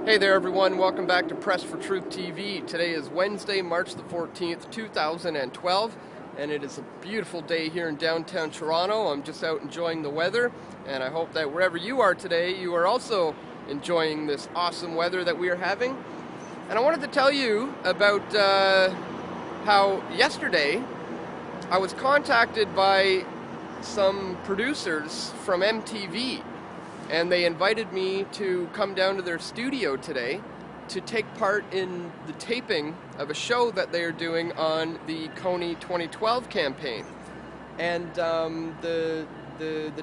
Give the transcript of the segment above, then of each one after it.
Hey there everyone, welcome back to Press for Truth TV. Today is Wednesday, March the 14th, 2012, and it is a beautiful day here in downtown Toronto. I'm just out enjoying the weather, and I hope that wherever you are today, you are also enjoying this awesome weather that we are having. And I wanted to tell you about how yesterday I was contacted by some producers from MTV. And they invited me to come down to their studio today to take part in the taping of a show that they are doing on the Kony 2012 campaign. And the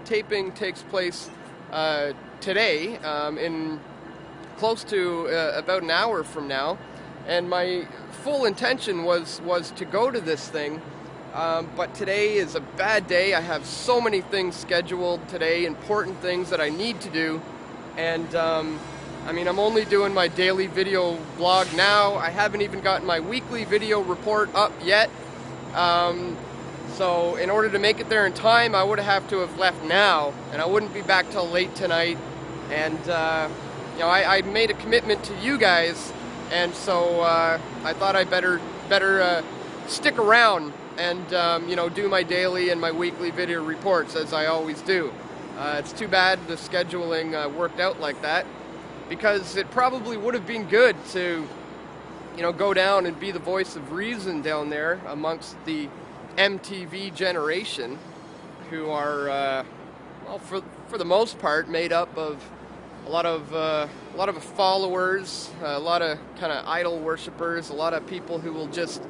taping takes place today, in close to about an hour from now. And my full intention was to go to this thing. But today is a bad day. I have so many things scheduled today, important things that I need to do. And I mean, I'm only doing my daily video blog now. I haven't even gotten my weekly video report up yet. So in order to make it there in time, I would have to have left now, and I wouldn't be back till late tonight. And you know, I made a commitment to you guys, and so I thought I better stick around and you know, do my daily and my weekly video reports as I always do. It's too bad the scheduling worked out like that, because it probably would have been good to, you know, go down and be the voice of reason down there amongst the MTV generation, who are, well, for the most part, made up of a lot of followers, a lot of kind of idol worshippers, a lot of people who will just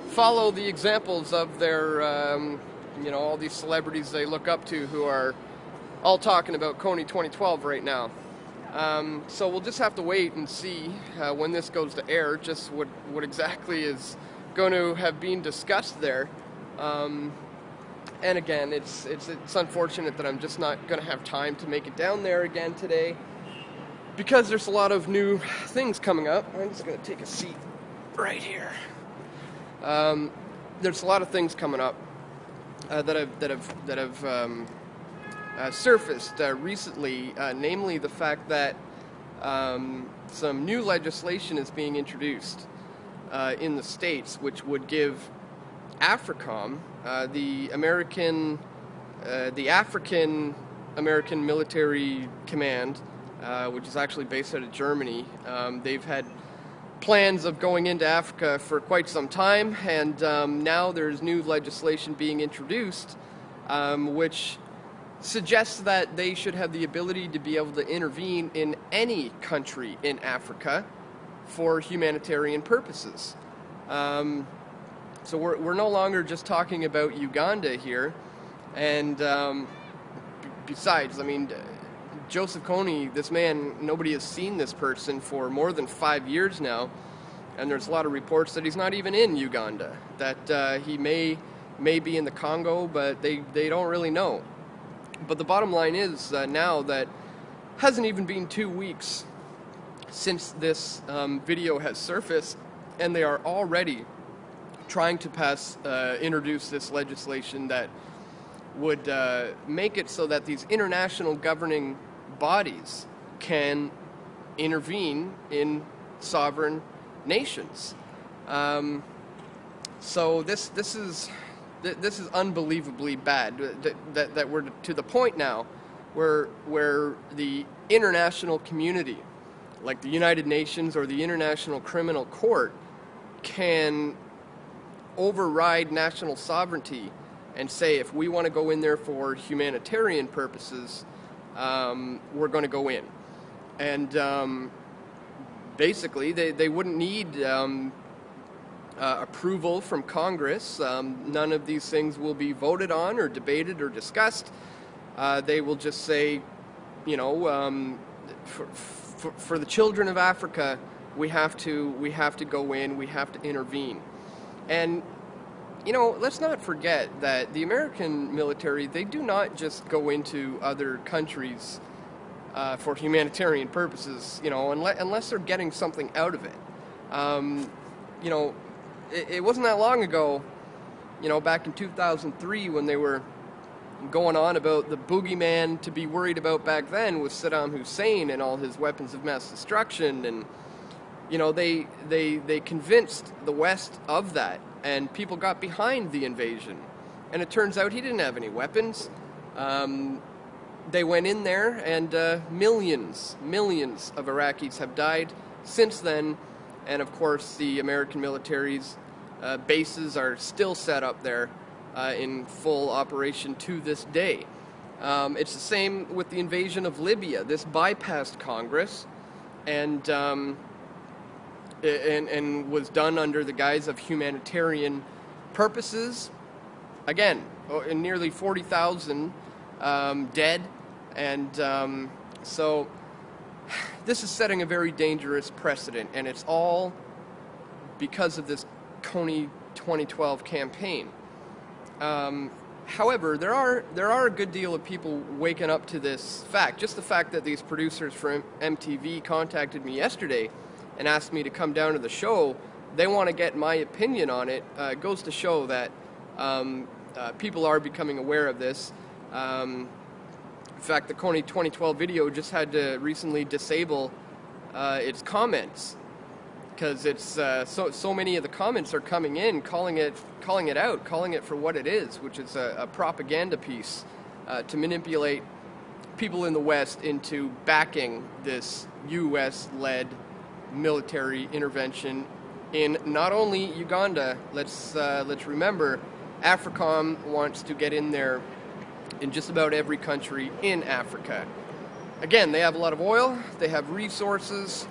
follow the examples of their, you know, all these celebrities they look up to, who are all talking about Kony 2012 right now. So we'll just have to wait and see when this goes to air, just what exactly is going to have been discussed there. And again, it's unfortunate that I'm just not going to have time to make it down there again today, because there's a lot of new things coming up. I'm just going to take a seat right here. There's a lot of things coming up that have surfaced recently, namely the fact that some new legislation is being introduced in the States, which would give AFRICOM, the African American Military Command, which is actually based out of Germany. They've had plans of going into Africa for quite some time, and now there's new legislation being introduced which suggests that they should have the ability to be able to intervene in any country in Africa for humanitarian purposes. So we're no longer just talking about Uganda here, and besides, I mean, Joseph Kony, this man, nobody has seen this person for more than 5 years now, and there's a lot of reports that he's not even in Uganda, that he may be in the Congo, but they don't really know. But the bottom line is now that hasn't even been 2 weeks since this video has surfaced, and they are already trying to introduce this legislation that would make it so that these international governing bodies can intervene in sovereign nations. So this is unbelievably bad. That we're to the point now where the international community, like the United Nations or the International Criminal Court, can override national sovereignty and say, if we want to go in there for humanitarian purposes, we're going to go in. And basically, they wouldn't need approval from Congress. None of these things will be voted on or debated or discussed. They will just say, you know, for the children of Africa, we have to go in, we have to intervene. And you know, let's not forget that the American military, they do not just go into other countries for humanitarian purposes, you know, unless they're getting something out of it. You know, it wasn't that long ago, you know, back in 2003 when they were going on about the boogeyman to be worried about back then was Saddam Hussein and all his weapons of mass destruction, and you know, they convinced the West of that, and people got behind the invasion. And it turns out he didn't have any weapons. They went in there, and millions of Iraqis have died since then. And of course, the American military's bases are still set up there in full operation to this day. It's the same with the invasion of Libya. This bypassed Congress and was done under the guise of humanitarian purposes. Again, nearly 40,000 dead, and so this is setting a very dangerous precedent, and it's all because of this Kony 2012 campaign. However, there are a good deal of people waking up to this fact. Just the fact that these producers from MTV contacted me yesterday and asked me to come down to the show, they want to get my opinion on it, goes to show that people are becoming aware of this. In fact, the Kony 2012 video just had to recently disable its comments, because it's so many of the comments are coming in calling it out, calling it for what it is, which is a propaganda piece to manipulate people in the West into backing this U.S.-led military intervention in not only Uganda. Let's remember, AFRICOM wants to get in there in just about every country in Africa. Again, they have a lot of oil, they have resources,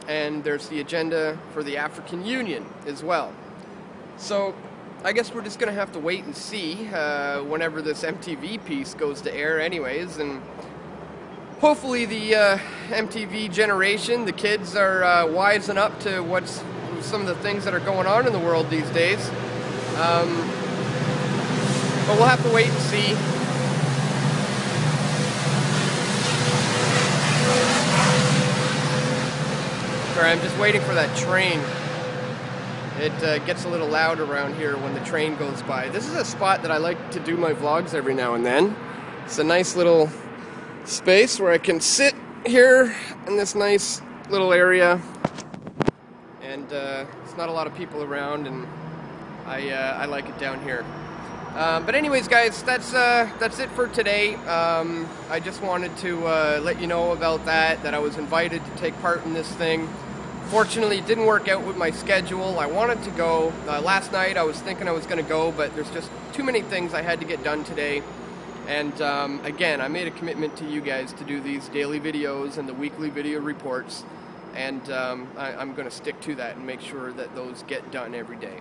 and there's the agenda for the African Union as well. So I guess we're just going to have to wait and see whenever this MTV piece goes to air anyways, and hopefully the MTV generation, the kids, are wising up to what's some of the things that are going on in the world these days. But we'll have to wait and see. Sorry, I'm just waiting for that train. It gets a little loud around here when the train goes by. This is a spot that I like to do my vlogs every now and then. It's a nice little space where I can sit here in this nice little area, and it's not a lot of people around, and I like it down here. But anyways, guys, that's it for today. I just wanted to let you know about that I was invited to take part in this thing. Fortunately, it didn't work out with my schedule. I wanted to go. Last night I was thinking I was going to go, but there's just too many things I had to get done today. And again, I made a commitment to you guys to do these daily videos and the weekly video reports. And I'm going to stick to that and make sure that those get done every day.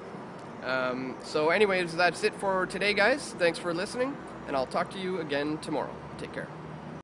So anyways, that's it for today, guys. Thanks for listening, and I'll talk to you again tomorrow. Take care.